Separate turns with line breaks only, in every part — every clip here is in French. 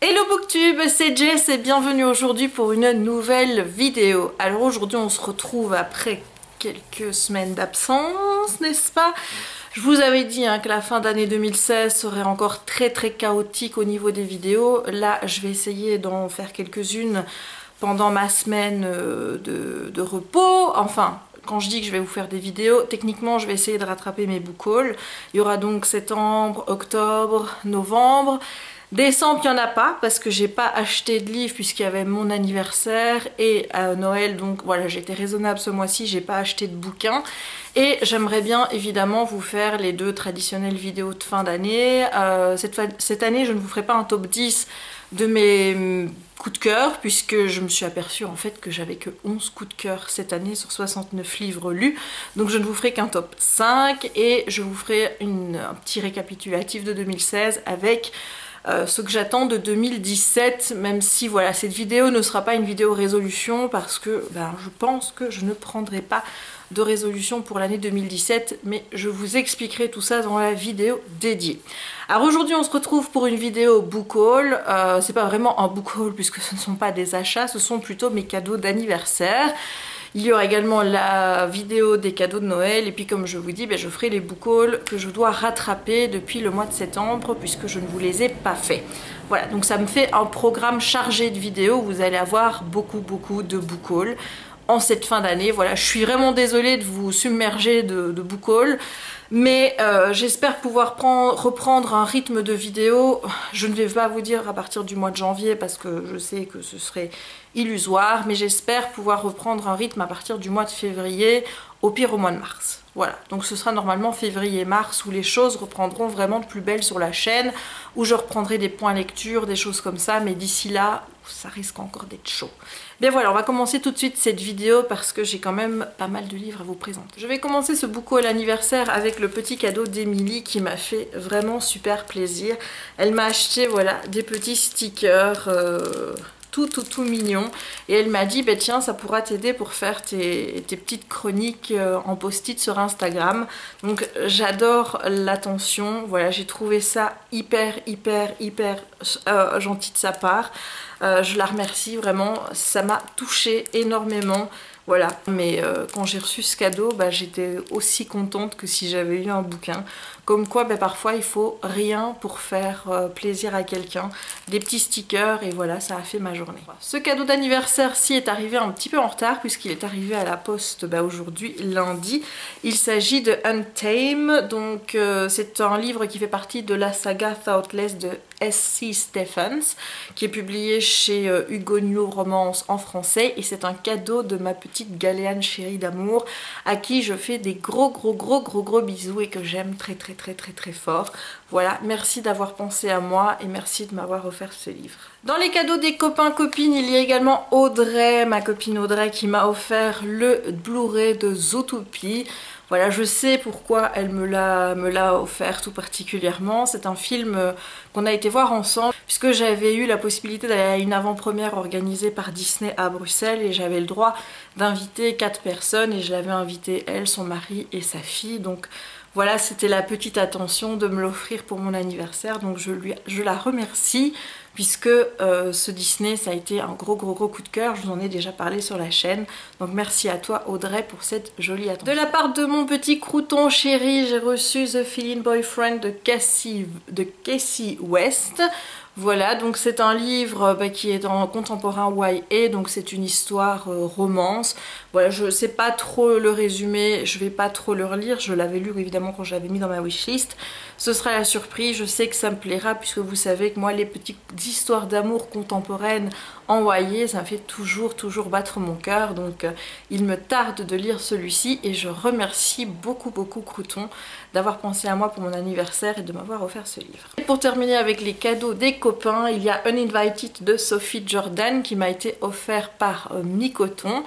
Hello Booktube, c'est Jess et bienvenue aujourd'hui pour une nouvelle vidéo. Alors aujourd'hui on se retrouve après quelques semaines d'absence, n'est-ce pas? Je vous avais dit que la fin d'année 2016 serait encore très chaotique au niveau des vidéos. Là je vais essayer d'en faire quelques-unes pendant ma semaine de repos. Enfin, quand je dis que je vais vous faire des vidéos, techniquement je vais essayer de rattraper mes book hauls. Il y aura donc septembre, octobre, novembre. Décembre, il n'y en a pas parce que j'ai pas acheté de livre puisqu'il y avait mon anniversaire et Noël, donc voilà, j'étais raisonnable ce mois-ci, j'ai pas acheté de bouquins. Et j'aimerais bien évidemment vous faire les deux traditionnelles vidéos de fin d'année. Cette année, je ne vous ferai pas un top 10 de mes coups de cœur puisque je me suis aperçue en fait que j'avais que 11 coups de cœur cette année sur 69 livres lus. Donc je ne vous ferai qu'un top 5 et je vous ferai un petit récapitulatif de 2016 avec ce que j'attends de 2017, même si voilà, cette vidéo ne sera pas une vidéo résolution parce que je pense que je ne prendrai pas de résolution pour l'année 2017, mais je vous expliquerai tout ça dans la vidéo dédiée. Alors aujourd'hui on se retrouve pour une vidéo book haul. C'est pas vraiment un book haul puisque ce ne sont pas des achats, ce sont plutôt mes cadeaux d'anniversaire. Il y aura également la vidéo des cadeaux de Noël et puis comme je vous dis, je ferai les book hauls que je dois rattraper depuis le mois de septembre puisque je ne vous les ai pas fait. Voilà, donc ça me fait un programme chargé de vidéos. Vous allez avoir beaucoup de book hauls en cette fin d'année. Voilà, je suis vraiment désolée de vous submerger de book hauls. Mais j'espère pouvoir reprendre un rythme de vidéo. Je ne vais pas vous dire à partir du mois de janvier parce que je sais que ce serait illusoire. Mais j'espère pouvoir reprendre un rythme à partir du mois de février, au pire au mois de mars. Voilà, donc ce sera normalement février-mars où les choses reprendront vraiment de plus belle sur la chaîne, où je reprendrai des points lecture, des choses comme ça, mais d'ici là, ça risque encore d'être chaud. Bien voilà, on va commencer tout de suite cette vidéo parce que j'ai quand même pas mal de livres à vous présenter. Je vais commencer ce book haul anniversaire avec le petit cadeau d'Emilie qui m'a fait vraiment super plaisir. Elle m'a acheté voilà, des petits stickers tout mignon et elle m'a dit tiens, ça pourra t'aider pour faire tes petites chroniques en post-it sur Instagram. Donc j'adore l'attention, voilà, j'ai trouvé ça hyper gentil de sa part. Je la remercie vraiment, ça m'a touchée énormément. Voilà, mais quand j'ai reçu ce cadeau, j'étais aussi contente que si j'avais eu un bouquin. Comme quoi, parfois, il faut rien pour faire plaisir à quelqu'un. Des petits stickers et voilà, ça a fait ma journée. Ce cadeau d'anniversaire-ci est arrivé un petit peu en retard puisqu'il est arrivé à la poste aujourd'hui, lundi. Il s'agit de Untamed, donc c'est un livre qui fait partie de la saga Thoughtless de S.C. Stephens, qui est publié chez Hugo New Romance en français. Et c'est un cadeau de ma petite Galéane chérie d'amour à qui je fais des gros bisous et que j'aime très fort. Voilà, merci d'avoir pensé à moi et merci de m'avoir offert ce livre. Dans les cadeaux des copains-copines, il y a également Audrey, ma copine Audrey, qui m'a offert le Blu-ray de Zootopie. Voilà, je sais pourquoi elle me l'a offert tout particulièrement. C'est un film qu'on a été voir ensemble puisque j'avais eu la possibilité d'aller à une avant-première organisée par Disney à Bruxelles et j'avais le droit d'inviter 4 personnes et je l'avais invité elle, son mari et sa fille. Donc voilà, c'était la petite attention de me l'offrir pour mon anniversaire. Donc je la remercie puisque ce Disney, ça a été un gros coup de cœur. Je vous en ai déjà parlé sur la chaîne. Donc merci à toi Audrey pour cette jolie attention. De la part de mon petit crouton chéri, j'ai reçu The Feeling Boyfriend de Casey West. Voilà, donc c'est un livre qui est en contemporain YA, donc c'est une histoire romance. Voilà, je sais pas trop le résumé, je vais pas trop le relire, je l'avais lu évidemment quand je l'avais mis dans ma wishlist. Ce sera la surprise, je sais que ça me plaira puisque vous savez que moi les petites histoires d'amour contemporaines en YA, ça me fait toujours battre mon cœur. Donc il me tarde de lire celui-ci et je remercie beaucoup Crouton d'avoir pensé à moi pour mon anniversaire et de m'avoir offert ce livre. Et pour terminer avec les cadeaux des copains, il y a Uninvited de Sophie Jordan qui m'a été offert par Micoton.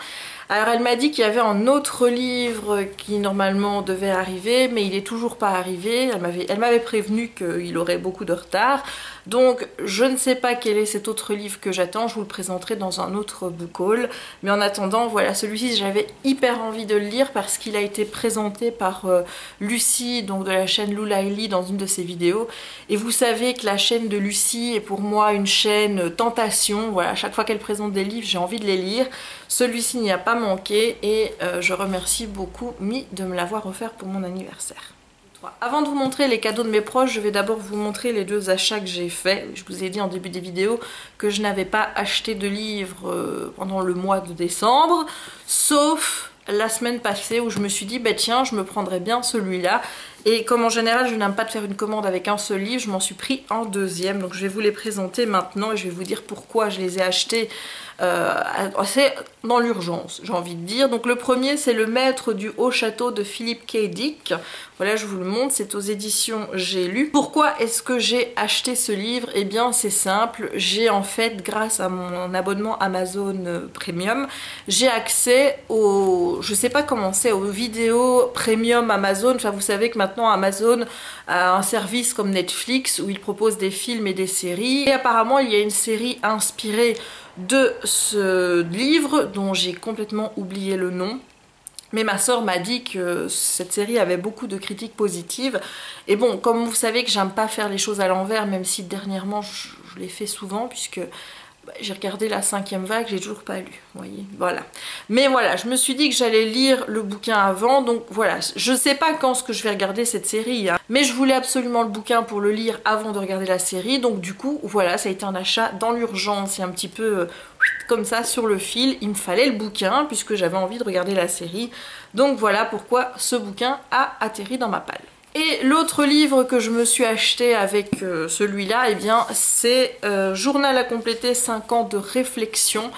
Alors elle m'a dit qu'il y avait un autre livre qui normalement devait arriver, mais il n'est toujours pas arrivé. Elle m'avait prévenu qu'il aurait beaucoup de retard. Donc je ne sais pas quel est cet autre livre que j'attends. Je vous le présenterai dans un autre book haul. Mais en attendant, voilà, celui-ci j'avais hyper envie de le lire parce qu'il a été présenté par Lucie, donc de la chaîne Loulaili, dans une de ses vidéos. Et vous savez que la chaîne de Lucie est pour moi une chaîne tentation. Voilà, à chaque fois qu'elle présente des livres, j'ai envie de les lire. Celui-ci n'y a pas manqué et je remercie beaucoup Mi de me l'avoir offert pour mon anniversaire. Avant de vous montrer les cadeaux de mes proches, je vais d'abord vous montrer les 2 achats que j'ai faits. Je vous ai dit en début des vidéos que je n'avais pas acheté de livres pendant le mois de décembre, sauf la semaine passée où je me suis dit bah tiens, je me prendrais bien celui-là. Et comme en général je n'aime pas de faire une commande avec un seul livre, je m'en suis pris un deuxième. Donc je vais vous les présenter maintenant et je vais vous dire pourquoi je les ai achetés assez dans l'urgence, j'ai envie de dire. Donc le premier, c'est Le Maître du Haut Château de Philip K. Dick. Voilà, je vous le montre, c'est aux éditions J'ai lu. Pourquoi est-ce que j'ai acheté ce livre? Eh bien c'est simple, j'ai en fait, grâce à mon abonnement Amazon Premium, j'ai accès aux, je sais pas comment c'est, aux vidéos Premium Amazon. Enfin vous savez que maintenant Amazon a un service comme Netflix où il propose des films et des séries. Et apparemment il y a une série inspirée de ce livre dont j'ai complètement oublié le nom. Mais ma soeur m'a dit que cette série avait beaucoup de critiques positives. Et bon, comme vous savez que j'aime pas faire les choses à l'envers, même si dernièrement je l'ai fait souvent, puisque j'ai regardé la 5e vague, j'ai toujours pas lu, vous voyez, voilà. Mais voilà, je me suis dit que j'allais lire le bouquin avant, donc voilà. Je sais pas quand ce que je vais regarder cette série, hein, mais je voulais absolument le bouquin pour le lire avant de regarder la série, donc du coup, voilà, ça a été un achat dans l'urgence, et un petit peu comme ça sur le fil. Il me fallait le bouquin, puisque j'avais envie de regarder la série, donc voilà pourquoi ce bouquin a atterri dans ma palle. Et l'autre livre que je me suis acheté avec celui-là, eh bien c'est Journal à compléter 5 ans de réflexion.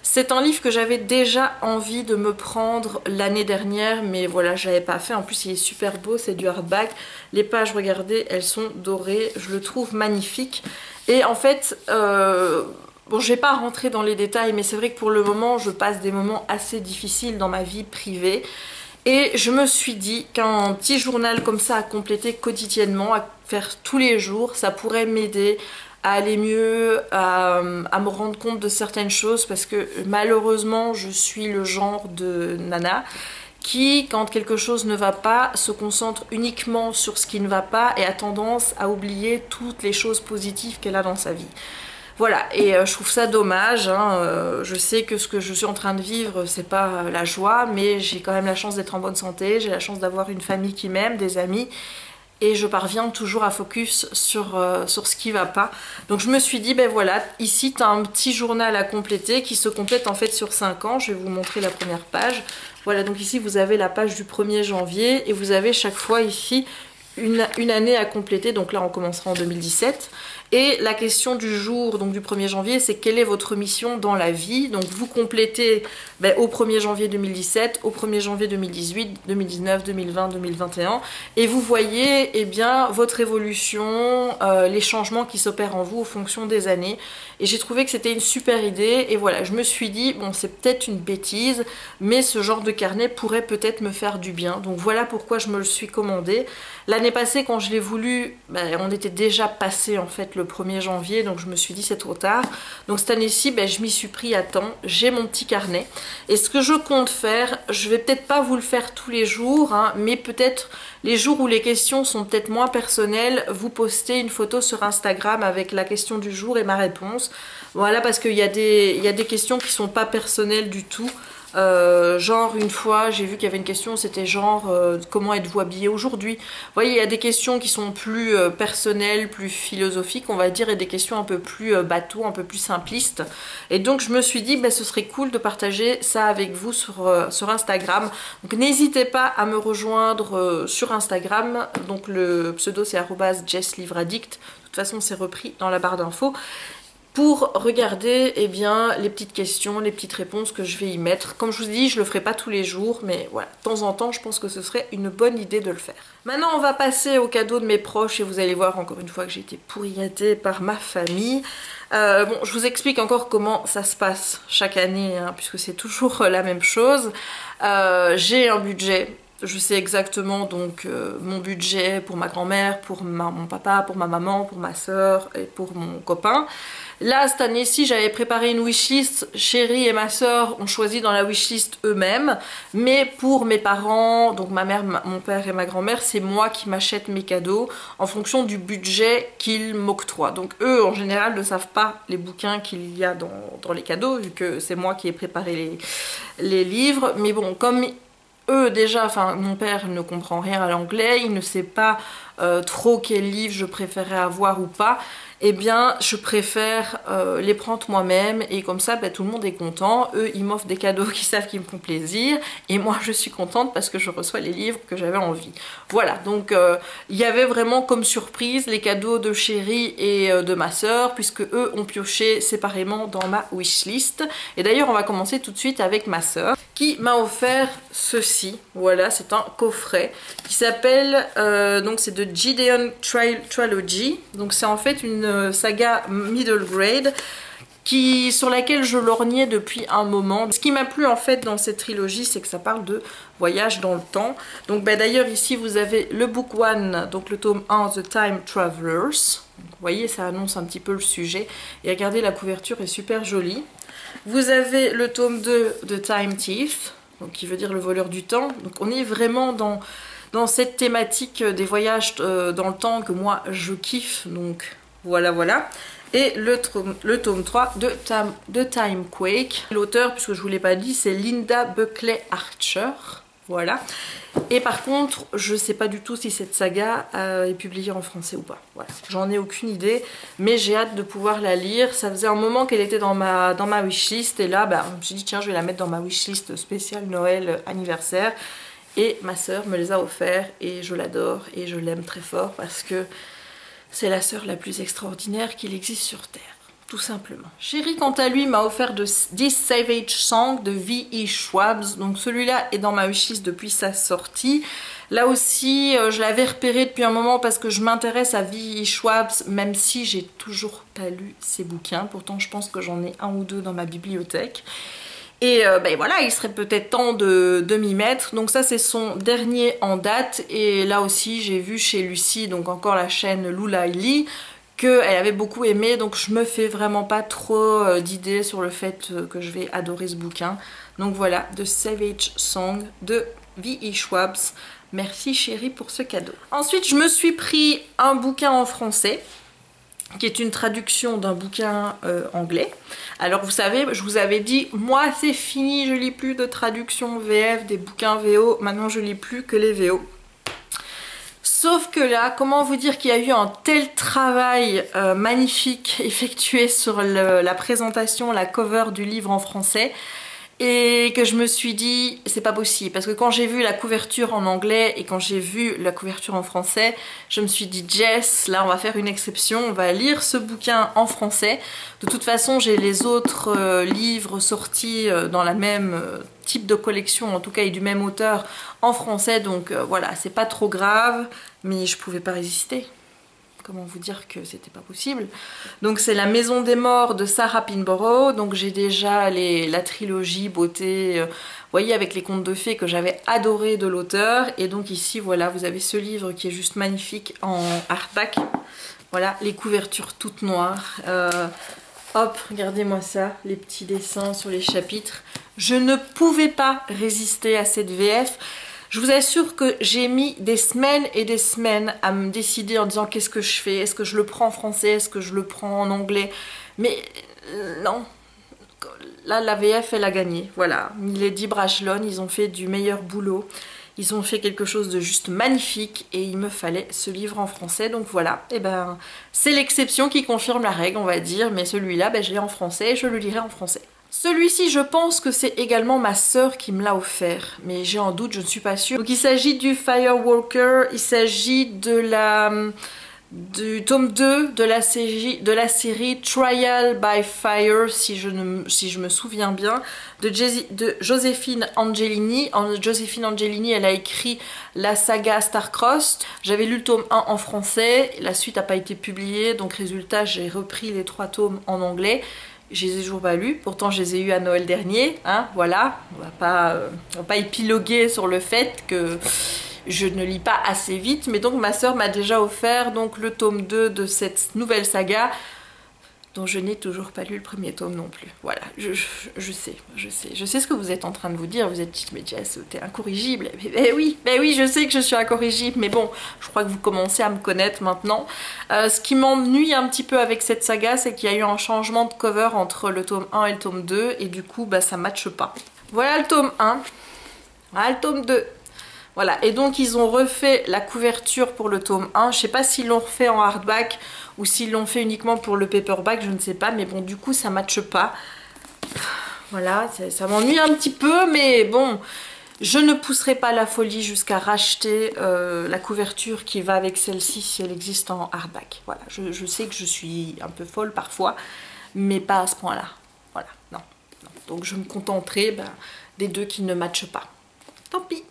C'est un livre que j'avais déjà envie de me prendre l'année dernière, mais voilà, je l'avais pas fait. En plus, il est super beau, c'est du hardback. Les pages, regardez, elles sont dorées. Je le trouve magnifique. Et en fait, bon, je vais pas rentrer dans les détails, mais c'est vrai que pour le moment, je passe des moments assez difficiles dans ma vie privée. Et je me suis dit qu'un petit journal comme ça à compléter quotidiennement, à faire tous les jours, ça pourrait m'aider à aller mieux, à me rendre compte de certaines choses, parce que malheureusement je suis le genre de nana qui, quand quelque chose ne va pas, se concentre uniquement sur ce qui ne va pas et a tendance à oublier toutes les choses positives qu'elle a dans sa vie. Voilà, et je trouve ça dommage, hein. Je sais que ce que je suis en train de vivre, c'est pas la joie, mais j'ai quand même la chance d'être en bonne santé, j'ai la chance d'avoir une famille qui m'aime, des amis, et je parviens toujours à focus sur ce qui va pas. Donc je me suis dit, ben voilà, ici tu as un petit journal à compléter qui se complète en fait sur 5 ans, je vais vous montrer la première page. Voilà, donc ici vous avez la page du 1er janvier, et vous avez chaque fois ici une année à compléter, donc là on commencera en 2017. Et la question du jour, donc du 1er janvier, c'est quelle est votre mission dans la vie? Donc vous complétez au 1er janvier 2017, au 1er janvier 2018, 2019, 2020, 2021. Et vous voyez eh bien, votre évolution, les changements qui s'opèrent en vous en fonction des années. Et j'ai trouvé que c'était une super idée. Et voilà, je me suis dit, bon c'est peut-être une bêtise, mais ce genre de carnet pourrait peut-être me faire du bien. Donc voilà pourquoi je me le suis commandé. L'année passée, quand je l'ai voulu, on était déjà passé en fait le 1er janvier, donc je me suis dit c'est trop tard. Donc cette année-ci, je m'y suis pris à temps, j'ai mon petit carnet. Et ce que je compte faire, je vais peut-être pas vous le faire tous les jours, hein, mais peut-être les jours où les questions sont peut-être moins personnelles, vous postez une photo sur Instagram avec la question du jour et ma réponse. Voilà, parce qu'il y a des questions qui sont pas personnelles du tout. Genre une fois j'ai vu qu'il y avait une question, c'était genre comment êtes-vous habillé aujourd'hui? Vous voyez, il y a des questions qui sont plus personnelles, plus philosophiques on va dire, et des questions un peu plus bateau, un peu plus simplistes. Et donc je me suis dit ce serait cool de partager ça avec vous sur Instagram. Donc n'hésitez pas à me rejoindre sur Instagram, donc le pseudo c'est @jesslivreaddict. De toute façon c'est repris dans la barre d'infos, pour regarder eh bien, les petites questions, les petites réponses que je vais y mettre. Comme je vous dis, je le ferai pas tous les jours, mais voilà, de temps en temps, je pense que ce serait une bonne idée de le faire. Maintenant, on va passer aux cadeaux de mes proches, et vous allez voir encore une fois que j'ai été pourriatée par ma famille. Bon, je vous explique encore comment ça se passe chaque année, hein, puisque c'est toujours la même chose. J'ai un budget. Je sais exactement donc mon budget pour ma grand-mère, pour mon papa, pour ma maman, pour ma soeur et pour mon copain. Là, cette année-ci, j'avais préparé une wishlist. Chérie et ma soeur ont choisi dans la wishlist eux-mêmes. Mais pour mes parents, donc ma mère, mon père et ma grand-mère, c'est moi qui m'achète mes cadeaux en fonction du budget qu'ils m'octroient. Donc eux, en général, ne savent pas les bouquins qu'il y a dans les cadeaux, vu que c'est moi qui ai préparé les livres. Mais bon, comme eux déjà, enfin mon père ne comprend rien à l'anglais, il ne sait pas trop quel livre je préférais avoir ou pas, eh bien je préfère les prendre moi-même et comme ça tout le monde est content. Eux ils m'offrent des cadeaux qu'ils savent qu'ils me font plaisir et moi je suis contente parce que je reçois les livres que j'avais envie. Voilà, donc il y avait vraiment comme surprise les cadeaux de Chérie et de ma soeur puisque eux ont pioché séparément dans ma wishlist. Et d'ailleurs on va commencer tout de suite avec ma soeur qui m'a offert ceci. Voilà, c'est un coffret qui s'appelle donc c'est de Gideon Trilogy, donc c'est en fait une saga middle grade sur laquelle je lorgnais depuis un moment. Ce qui m'a plu en fait dans cette trilogie, c'est que ça parle de voyage dans le temps. Donc d'ailleurs ici vous avez le book 1, donc le tome 1, The Time Travelers. Vous voyez, ça annonce un petit peu le sujet et regardez, la couverture est super jolie. Vous avez le tome 2 de Time Thief, donc qui veut dire le voleur du temps. Donc on est vraiment dans cette thématique des voyages dans le temps que moi je kiffe, donc voilà. Et le tome 3 de Time Quake. L'auteur, puisque je vous l'ai pas dit, c'est Linda Buckley Archer. Voilà. Et par contre, je sais pas du tout si cette saga est publiée en français ou pas. Voilà. J'en ai aucune idée, mais j'ai hâte de pouvoir la lire. Ça faisait un moment qu'elle était dans ma wishlist et là, je me suis dit tiens, je vais la mettre dans ma wishlist spéciale Noël anniversaire. Et ma soeur me les a offerts et je l'adore et je l'aime très fort parce que c'est la sœur la plus extraordinaire qu'il existe sur Terre, tout simplement. Chérie, quant à lui, m'a offert de This Savage Song de V.E. Schwab. Donc celui-là est dans ma wishlist depuis sa sortie. Là aussi, je l'avais repéré depuis un moment parce que je m'intéresse à V.E. Schwab, même si j'ai toujours pas lu ses bouquins. Pourtant, je pense que j'en ai un ou deux dans ma bibliothèque. Et voilà, il serait peut-être temps de m'y mettre. Donc ça c'est son dernier en date. Et là aussi j'ai vu chez Lucie, donc encore la chaîne Loulaili, qu'elle avait beaucoup aimé. Donc je me fais vraiment pas trop d'idées sur le fait que je vais adorer ce bouquin. Donc voilà, The Savage Song de V.E. Schwab. Merci chérie pour ce cadeau. Ensuite je me suis pris un bouquin en français, qui est une traduction d'un bouquin anglais. Alors vous savez, je vous avais dit, moi c'est fini, je lis plus de traduction VF, des bouquins VO, maintenant je lis plus que les VO. Sauf que là, comment vous dire qu'il y a eu un tel travail magnifique effectué sur la présentation, la cover du livre en français, et que je me suis dit c'est pas possible, parce que quand j'ai vu la couverture en anglais et quand j'ai vu la couverture en français, je me suis dit Jess, là on va faire une exception, on va lire ce bouquin en français. De toute façon j'ai les autres livres sortis dans la même type de collection, en tout cas et du même auteur en français, donc voilà, c'est pas trop grave, mais je pouvais pas résister. Comment vous dire que c'était pas possible. Donc c'est La Maison des Morts de Sarah Pinborough. Donc j'ai déjà la trilogie beauté, vous voyez, avec les contes de fées que j'avais adoré de l'auteur. Et donc ici voilà, vous avez ce livre qui est juste magnifique en hardback. Voilà, les couvertures toutes noires. Hop, regardez-moi ça, les petits dessins sur les chapitres. Je ne pouvais pas résister à cette VF. Je vous assure que j'ai mis des semaines et des semaines à me décider en disant qu'est-ce que je fais, est-ce que je le prends en français, est-ce que je le prends en anglais, mais non, là la VF elle a gagné, voilà. Milady Brajlon, ils ont fait du meilleur boulot, ils ont fait quelque chose de juste magnifique et il me fallait ce livre en français, donc voilà, et c'est l'exception qui confirme la règle on va dire, mais celui-là je l'ai en français et je le lirai en français. Celui-ci, je pense que c'est également ma sœur qui me l'a offert, mais j'ai un doute, je ne suis pas sûre. Donc il s'agit du Firewalker, il s'agit du tome 2 de la série Trial by Fire, si je me souviens bien, de Joséphine Angelini. Joséphine Angelini, elle a écrit la saga Star-Crossed. J'avais lu le tome 1 en français, la suite n'a pas été publiée, donc résultat, j'ai repris les 3 tomes en anglais. je les ai toujours pas lus, pourtant je les ai eus à Noël dernier, hein, voilà, on va pas épiloguer sur le fait que je ne lis pas assez vite, mais donc ma soeur m'a déjà offert donc le tome 2 de cette nouvelle saga, dont je n'ai toujours pas lu le premier tome non plus. Voilà, je sais ce que vous êtes en train de vous dire, vous êtes dit, mais Jess, t'es incorrigible. Mais oui, je sais que je suis incorrigible, mais bon, je crois que vous commencez à me connaître maintenant. Ce qui m'ennuie un petit peu avec cette saga, c'est qu'il y a eu un changement de cover entre le tome 1 et le tome 2, et du coup, bah, ça matche pas. Voilà le tome 1, voilà le tome 2. Voilà, et donc ils ont refait la couverture pour le tome 1. Je sais pas s'ils l'ont refait en hardback ou s'ils l'ont fait uniquement pour le paperback, je ne sais pas. Mais bon, du coup, ça matche pas. Voilà, ça m'ennuie un petit peu, mais bon, je ne pousserai pas la folie jusqu'à racheter la couverture qui va avec celle-ci si elle existe en hardback. Voilà, je sais que je suis un peu folle parfois, mais pas à ce point-là. Voilà, non. Donc je me contenterai des deux qui ne matchent pas. Tant pis.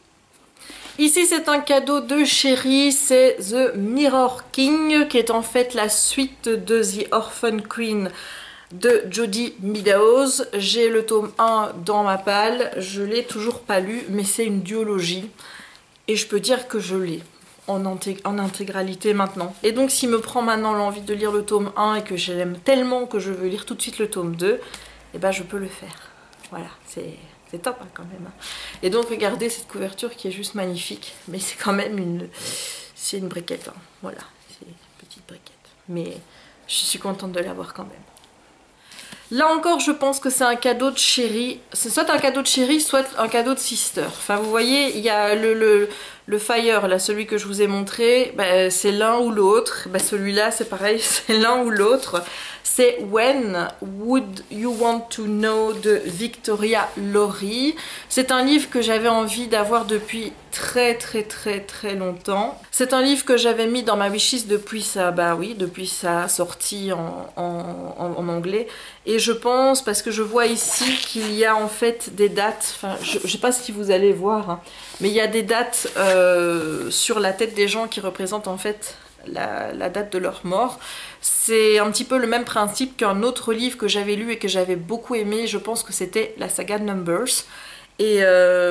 Ici c'est un cadeau de chérie, c'est The Mirror King qui est en fait la suite de The Orphan Queen de Jodi Meadows. J'ai le tome 1 dans ma palle, je l'ai toujours pas lu mais c'est une duologie et je peux dire que je l'ai en intégralité maintenant. Et donc s'il me prend maintenant l'envie de lire le tome 1 et que je l'aime tellement que je veux lire tout de suite le tome 2, et ben je peux le faire. Voilà, c'est top hein, quand même. Et donc regardez cette couverture qui est juste magnifique. Mais c'est quand même une briquette. Hein. Voilà, c'est une petite briquette. Mais je suis contente de l'avoir quand même. Là encore, je pense que c'est un cadeau de chérie. C'est soit un cadeau de chérie, soit un cadeau de sister. Enfin, vous voyez, il y a le Fire, là, celui que je vous ai montré, c'est l'un ou l'autre. Celui-là, c'est pareil, c'est l'un ou l'autre. C'est When Would You Want to Know de Victoria Laurie. C'est un livre que j'avais envie d'avoir depuis très longtemps. C'est un livre que j'avais mis dans ma wishlist depuis sa sortie en anglais. Et je pense, parce que je vois ici qu'il y a en fait des dates, enfin je sais pas si vous allez voir, hein, mais il y a des dates sur la tête des gens qui représentent en fait la date de leur mort. C'est un petit peu le même principe qu'un autre livre que j'avais lu et que j'avais beaucoup aimé, je pense que c'était la saga Numbers. Et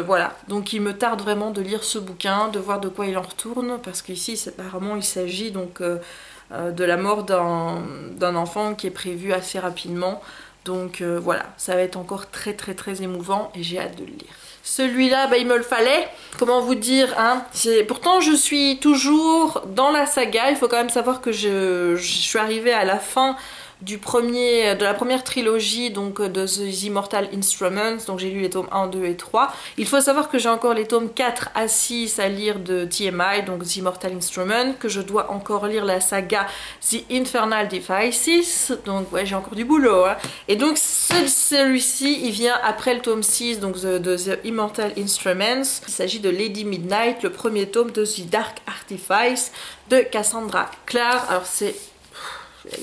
voilà, donc il me tarde vraiment de lire ce bouquin, de voir de quoi il en retourne, parce qu'ici apparemment il s'agit donc de la mort d'un enfant qui est prévu assez rapidement. Donc voilà, ça va être encore très émouvant et j'ai hâte de le lire. Celui-là, il me le fallait, comment vous dire, hein. Pourtant je suis toujours dans la saga, il faut quand même savoir que je suis arrivée à la fin de la première trilogie donc de The Immortal Instruments, donc j'ai lu les tomes 1, 2 et 3. Il faut savoir que j'ai encore les tomes 4 à 6 à lire de TMI, donc The Immortal Instruments, que je dois encore lire la saga The Infernal Devices, donc ouais j'ai encore du boulot, hein. Et donc celui-ci il vient après le tome 6 donc de The Immortal Instruments. Il s'agit de Lady Midnight, le premier tome de The Dark Artifice de Cassandra Clare. Alors c'est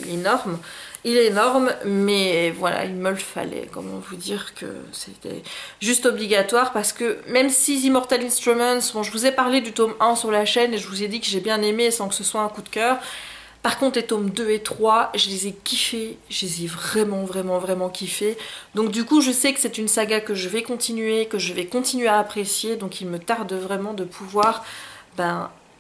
énorme. Il est énorme, mais voilà, il me le fallait. Comment vous dire que c'était juste obligatoire, parce que même si Immortal Instruments, bon, je vous ai parlé du tome 1 sur la chaîne et je vous ai dit que j'ai bien aimé sans que ce soit un coup de cœur. Par contre, les tomes 2 et 3, je les ai kiffés, je les ai vraiment kiffés. Donc du coup, je sais que c'est une saga que je vais continuer à apprécier, donc il me tarde vraiment de pouvoir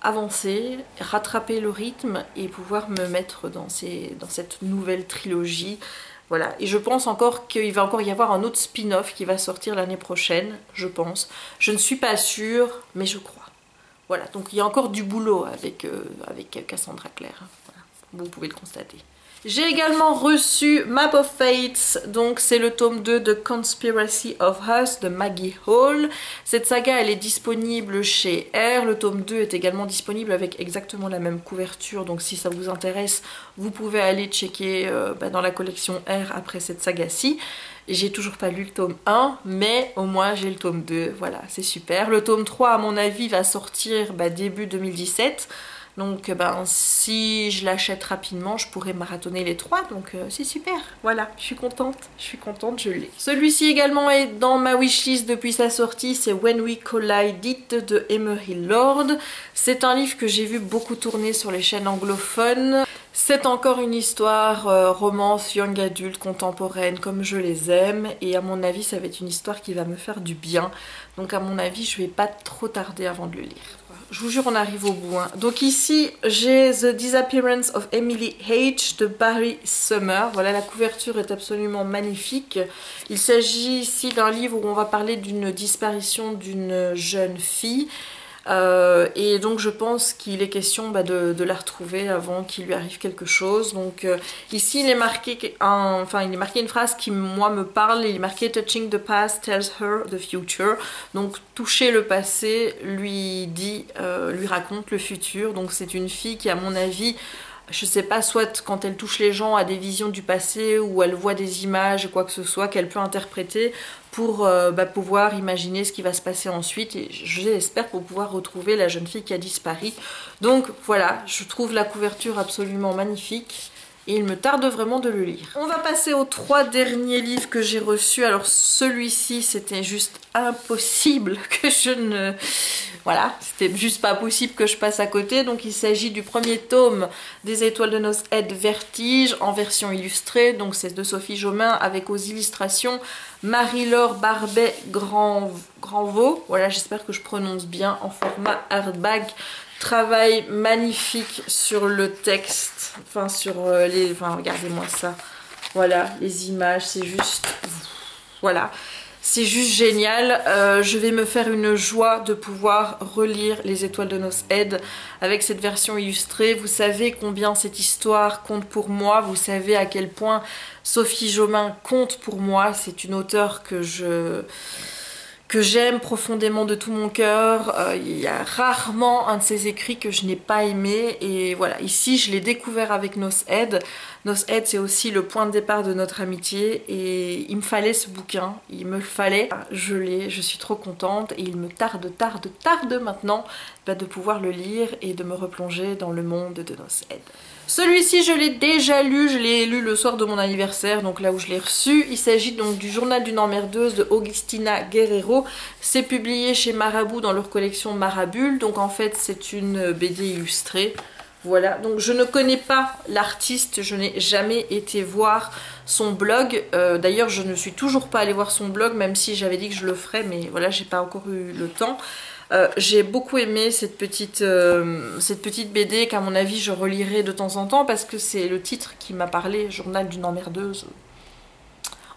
avancer, rattraper le rythme et pouvoir me mettre dans cette nouvelle trilogie. Voilà, et je pense encore qu'il va encore y avoir un autre spin-off qui va sortir l'année prochaine, je pense. Je ne suis pas sûre, mais je crois. Voilà, donc il y a encore du boulot avec Cassandra Clare. Voilà, vous pouvez le constater. J'ai également reçu Map of Fates, donc c'est le tome 2 de Conspiracy of Us de Maggie Hall. Cette saga elle est disponible chez R, le tome 2 est également disponible avec exactement la même couverture, donc si ça vous intéresse vous pouvez aller checker dans la collection R après cette saga-ci. J'ai toujours pas lu le tome 1, mais au moins j'ai le tome 2, voilà c'est super. Le tome 3 à mon avis va sortir début 2017. Donc si je l'achète rapidement, je pourrais marathonner les 3, donc c'est super. Voilà, je suis contente, je l'ai. Celui-ci également est dans ma wishlist depuis sa sortie, c'est When We Collided de Emery Lord. C'est un livre que j'ai vu beaucoup tourner sur les chaînes anglophones. C'est encore une histoire romance, young adulte, contemporaine, comme je les aime. Et à mon avis, ça va être une histoire qui va me faire du bien. Donc à mon avis, je vais pas trop tarder avant de le lire. Je vous jure, on arrive au bout. Hein. Donc ici, j'ai The Disappearance of Emily H. de Barry Summer. Voilà, la couverture est absolument magnifique. Il s'agit ici d'un livre où on va parler d'une disparition d'une jeune fille. Et donc je pense qu'il est question de la retrouver avant qu'il lui arrive quelque chose. Donc ici il est marqué une phrase qui moi me parle. Il est marqué Touching the past tells her the future. Donc toucher le passé lui raconte le futur. Donc c'est une fille qui à mon avis, je sais pas, soit quand elle touche les gens à des visions du passé ou elle voit des images, quoi que ce soit, qu'elle peut interpréter pour pouvoir imaginer ce qui va se passer ensuite. Et j'espère pour pouvoir retrouver la jeune fille qui a disparu. Donc voilà, je trouve la couverture absolument magnifique. Et il me tarde vraiment de le lire. On va passer aux 3 derniers livres que j'ai reçus. Alors celui-ci, c'était juste impossible que je ne... Voilà, c'était juste pas possible que je passe à côté. Donc il s'agit du premier tome des Étoiles de Nos Head Vertige en version illustrée. Donc c'est de Sophie Jomain avec aux illustrations Marie-Laure Barbet-Granvaux. Voilà, j'espère que je prononce bien, en format hardback. Travail magnifique sur le texte, regardez-moi ça, voilà, les images, c'est juste, voilà, c'est juste génial. Je vais me faire une joie de pouvoir relire Les Étoiles de Nos Head avec cette version illustrée. Vous savez combien cette histoire compte pour moi, vous savez à quel point Sophie Jomain compte pour moi. C'est une auteure que j'aime profondément de tout mon cœur. Il y a rarement un de ses écrits que je n'ai pas aimé. Et voilà, ici je l'ai découvert avec Nos Head. Nos Head, c'est aussi le point de départ de notre amitié. Et il me fallait ce bouquin, il me le fallait. Je l'ai, je suis trop contente. Et il me tarde maintenant de pouvoir le lire et de me replonger dans le monde de Nos Head. Celui-ci, je l'ai déjà lu, je l'ai lu le soir de mon anniversaire, donc là où je l'ai reçu. Il s'agit donc du Journal d'une emmerdeuse de Augustina Guerrero. C'est publié chez Marabout dans leur collection Marabule, donc en fait c'est une BD illustrée. Voilà, donc je ne connais pas l'artiste, je n'ai jamais été voir son blog. D'ailleurs, je ne suis toujours pas allée voir son blog, même si j'avais dit que je le ferais, mais voilà, j'ai pas encore eu le temps. J'ai beaucoup aimé cette petite BD qu'à mon avis je relirai de temps en temps parce que c'est le titre qui m'a parlé, Journal d'une emmerdeuse.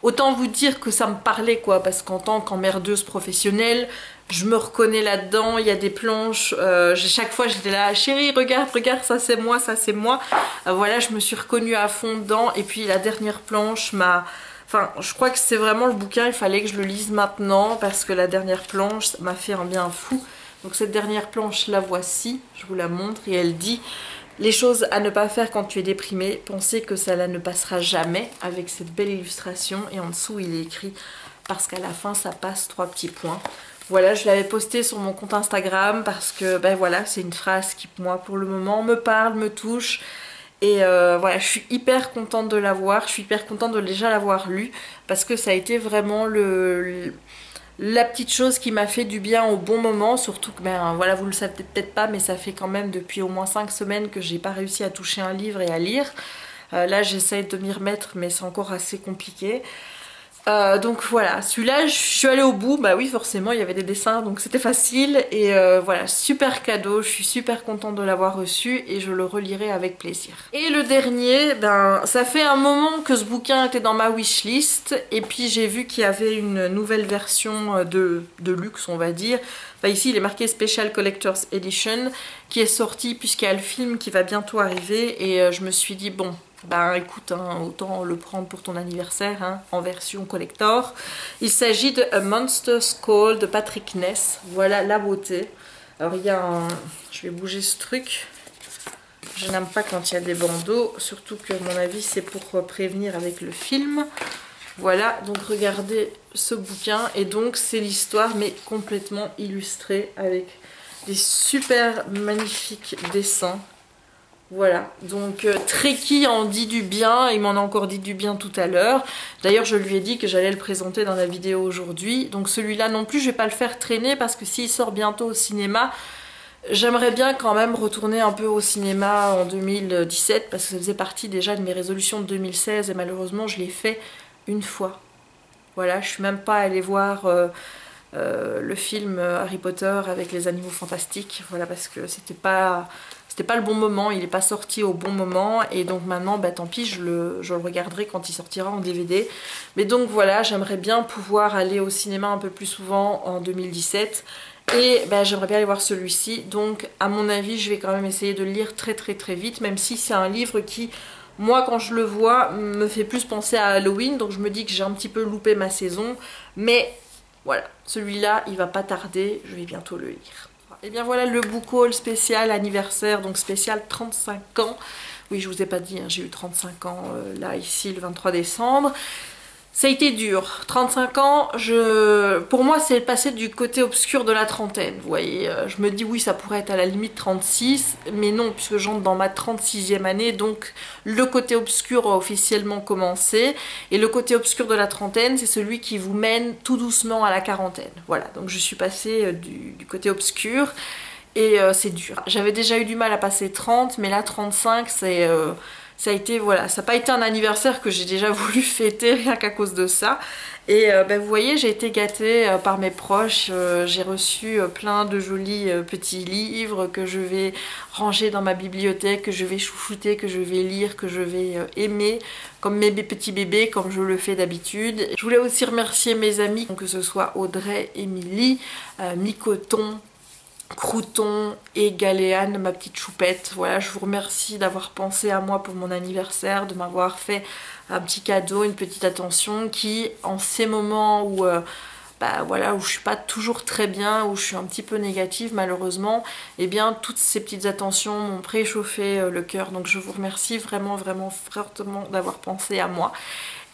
Autant vous dire que ça me parlait quoi, parce qu'en tant qu'emmerdeuse professionnelle, je me reconnais là-dedans. Il y a des planches, chaque fois j'étais là, chérie regarde, ça c'est moi, ça c'est moi. Voilà, je me suis reconnue à fond dedans et puis la dernière planche m'a... Enfin, je crois que c'est vraiment le bouquin, il fallait que je le lise maintenant parce que la dernière planche m'a fait un bien fou. Donc cette dernière planche, la voici, je vous la montre et elle dit « Les choses à ne pas faire quand tu es déprimé, pensez que cela ne passera jamais » avec cette belle illustration et en dessous il est écrit « Parce qu'à la fin ça passe 3 petits points ». Voilà, je l'avais posté sur mon compte Instagram parce que ben voilà, c'est une phrase qui moi pour le moment me parle, me touche. Et voilà, je suis hyper contente de l'avoir, je suis hyper contente de déjà l'avoir lu parce que ça a été vraiment la petite chose qui m'a fait du bien au bon moment, surtout que ben voilà, vous le savez peut-être pas, mais ça fait quand même depuis au moins 5 semaines que j'ai pas réussi à toucher un livre et à lire. Là j'essaye de m'y remettre mais c'est encore assez compliqué. Donc voilà, celui-là je suis allée au bout, bah oui forcément il y avait des dessins donc c'était facile et voilà, super cadeau, je suis super contente de l'avoir reçu et je le relirai avec plaisir. Et le dernier, ben ça fait un moment que ce bouquin était dans ma wishlist et puis j'ai vu qu'il y avait une nouvelle version de luxe on va dire. Enfin, ici il est marqué Special Collector's Edition qui est sorti puisqu'il y a le film qui va bientôt arriver et je me suis dit bon... Ben écoute, hein, autant le prendre pour ton anniversaire hein, en version collector. Il s'agit de A Monster's Call de Patrick Ness. Voilà la beauté. Alors il y a un... Je vais bouger ce truc. Je n'aime pas quand il y a des bandeaux. Surtout que à mon avis c'est pour prévenir avec le film. Voilà, donc regardez ce bouquin. Et donc c'est l'histoire mais complètement illustrée avec des super magnifiques dessins. Voilà, donc Trekkie en dit du bien, il m'en a encore dit du bien tout à l'heure. D'ailleurs je lui ai dit que j'allais le présenter dans la vidéo aujourd'hui. Donc celui-là non plus je vais pas le faire traîner parce que s'il sort bientôt au cinéma, J'aimerais bien quand même retourner un peu au cinéma en 2017 parce que ça faisait partie déjà de mes résolutions de 2016 et malheureusement je l'ai fait une fois. Voilà, je suis même pas allée voir le film Harry Potter avec les animaux fantastiques, voilà, parce que c'était pas le bon moment, il est pas sorti au bon moment et donc maintenant bah tant pis, je le regarderai quand il sortira en DVD. Mais donc voilà, j'aimerais bien pouvoir aller au cinéma un peu plus souvent en 2017 et bah, j'aimerais bien aller voir celui-ci. Donc à mon avis je vais quand même essayer de le lire très vite, même si c'est un livre qui, moi quand je le vois, me fait plus penser à Halloween, donc je me dis que j'ai un petit peu loupé ma saison, mais voilà, celui-là il va pas tarder, je vais bientôt le lire. Et bien voilà le book haul spécial anniversaire, donc spécial 35 ans. Oui, je vous ai pas dit, hein, j'ai eu 35 ans là ici le 23 décembre. Ça a été dur, 35 ans, pour moi c'est passé du côté obscur de la trentaine, vous voyez, je me dis oui ça pourrait être à la limite 36, mais non puisque j'entre dans ma 36e année, donc le côté obscur a officiellement commencé, et le côté obscur de la trentaine c'est celui qui vous mène tout doucement à la quarantaine, voilà, donc je suis passée du côté obscur, et c'est dur. J'avais déjà eu du mal à passer 30, mais là 35 c'est... ça a été, voilà, ça n'a pas été un anniversaire que j'ai déjà voulu fêter rien qu'à cause de ça. Et ben, vous voyez, j'ai été gâtée par mes proches. J'ai reçu plein de jolis petits livres que je vais ranger dans ma bibliothèque, que je vais chouchouter, que je vais lire, que je vais aimer, comme mes petits bébés, comme je le fais d'habitude. Je voulais aussi remercier mes amis, que ce soit Audrey, Émilie, Micoton, Crouton et Galéane, ma petite choupette. Voilà, je vous remercie d'avoir pensé à moi pour mon anniversaire, de m'avoir fait un petit cadeau, une petite attention qui, en ces moments où, bah, voilà, où je suis pas toujours très bien, où je suis un petit peu négative malheureusement, et bien toutes ces petites attentions m'ont préchauffé le cœur. Donc je vous remercie vraiment fortement d'avoir pensé à moi.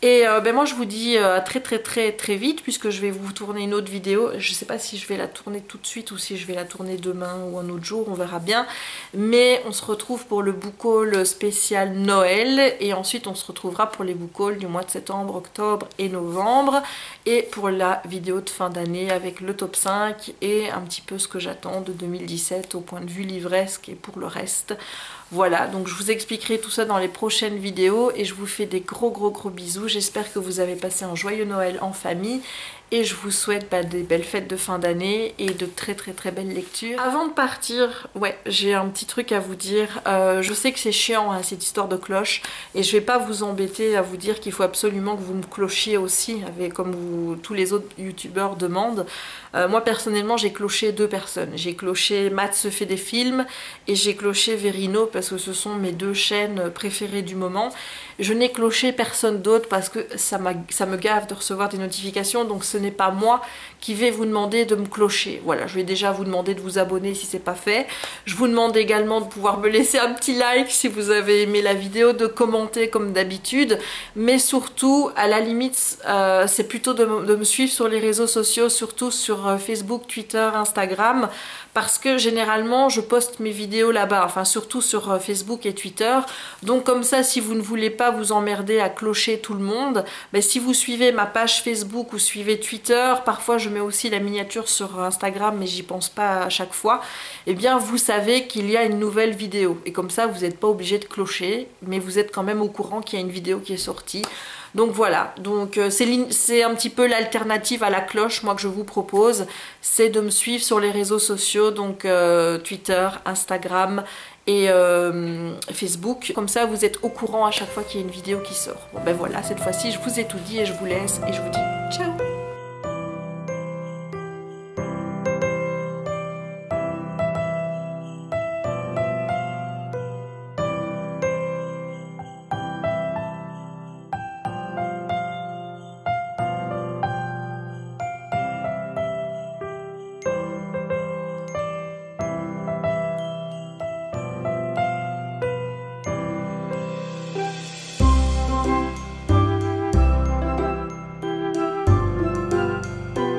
Et ben moi je vous dis à très vite, puisque je vais vous tourner une autre vidéo. Je sais pas si je vais la tourner tout de suite ou si je vais la tourner demain ou un autre jour, on verra bien. Mais on se retrouve pour le book haul spécial Noël, et ensuite on se retrouvera pour les book hauls du mois de septembre, octobre et novembre, et pour la vidéo de fin d'année avec le top 5 et un petit peu ce que j'attends de 2017 au point de vue livresque et pour le reste. Voilà, donc je vous expliquerai tout ça dans les prochaines vidéos et je vous fais des gros bisous. J'espère que vous avez passé un joyeux Noël en famille et je vous souhaite des belles fêtes de fin d'année et de très belles lectures. Avant de partir, ouais, j'ai un petit truc à vous dire. Je sais que c'est chiant hein, cette histoire de cloche, et je vais pas vous embêter à vous dire qu'il faut absolument que vous me clochiez aussi, comme tous les autres youtubeurs demandent. Moi personnellement j'ai cloché 2 personnes. J'ai cloché Matt se fait des films et j'ai cloché Verino parce que ce sont mes 2 chaînes préférées du moment. Je n'ai cloché personne d'autre parce que ça me gave de recevoir des notifications, donc ce n'est pas moi qui vais vous demander de me clocher. Voilà, je vais déjà vous demander de vous abonner si c'est pas fait. Je vous demande également de pouvoir me laisser un petit like si vous avez aimé la vidéo, de commenter comme d'habitude, mais surtout, à la limite, c'est plutôt de me suivre sur les réseaux sociaux, surtout sur Facebook, Twitter, Instagram, parce que généralement je poste mes vidéos là-bas, enfin surtout sur Facebook et Twitter. Donc comme ça, si vous ne voulez pas vous emmerder à clocher tout le monde, ben, si vous suivez ma page Facebook ou suivez Twitter, parfois je mets aussi la miniature sur Instagram mais j'y pense pas à chaque fois, et bien vous savez qu'il y a une nouvelle vidéo et comme ça vous n'êtes pas obligé de clocher, mais vous êtes quand même au courant qu'il y a une vidéo qui est sortie. Donc voilà, donc c'est un petit peu l'alternative à la cloche, moi, que je vous propose, c'est de me suivre sur les réseaux sociaux, donc Twitter, Instagram et Facebook. Comme ça, vous êtes au courant à chaque fois qu'il y a une vidéo qui sort. Bon ben voilà, cette fois-ci, je vous ai tout dit et je vous laisse et je vous dis ciao!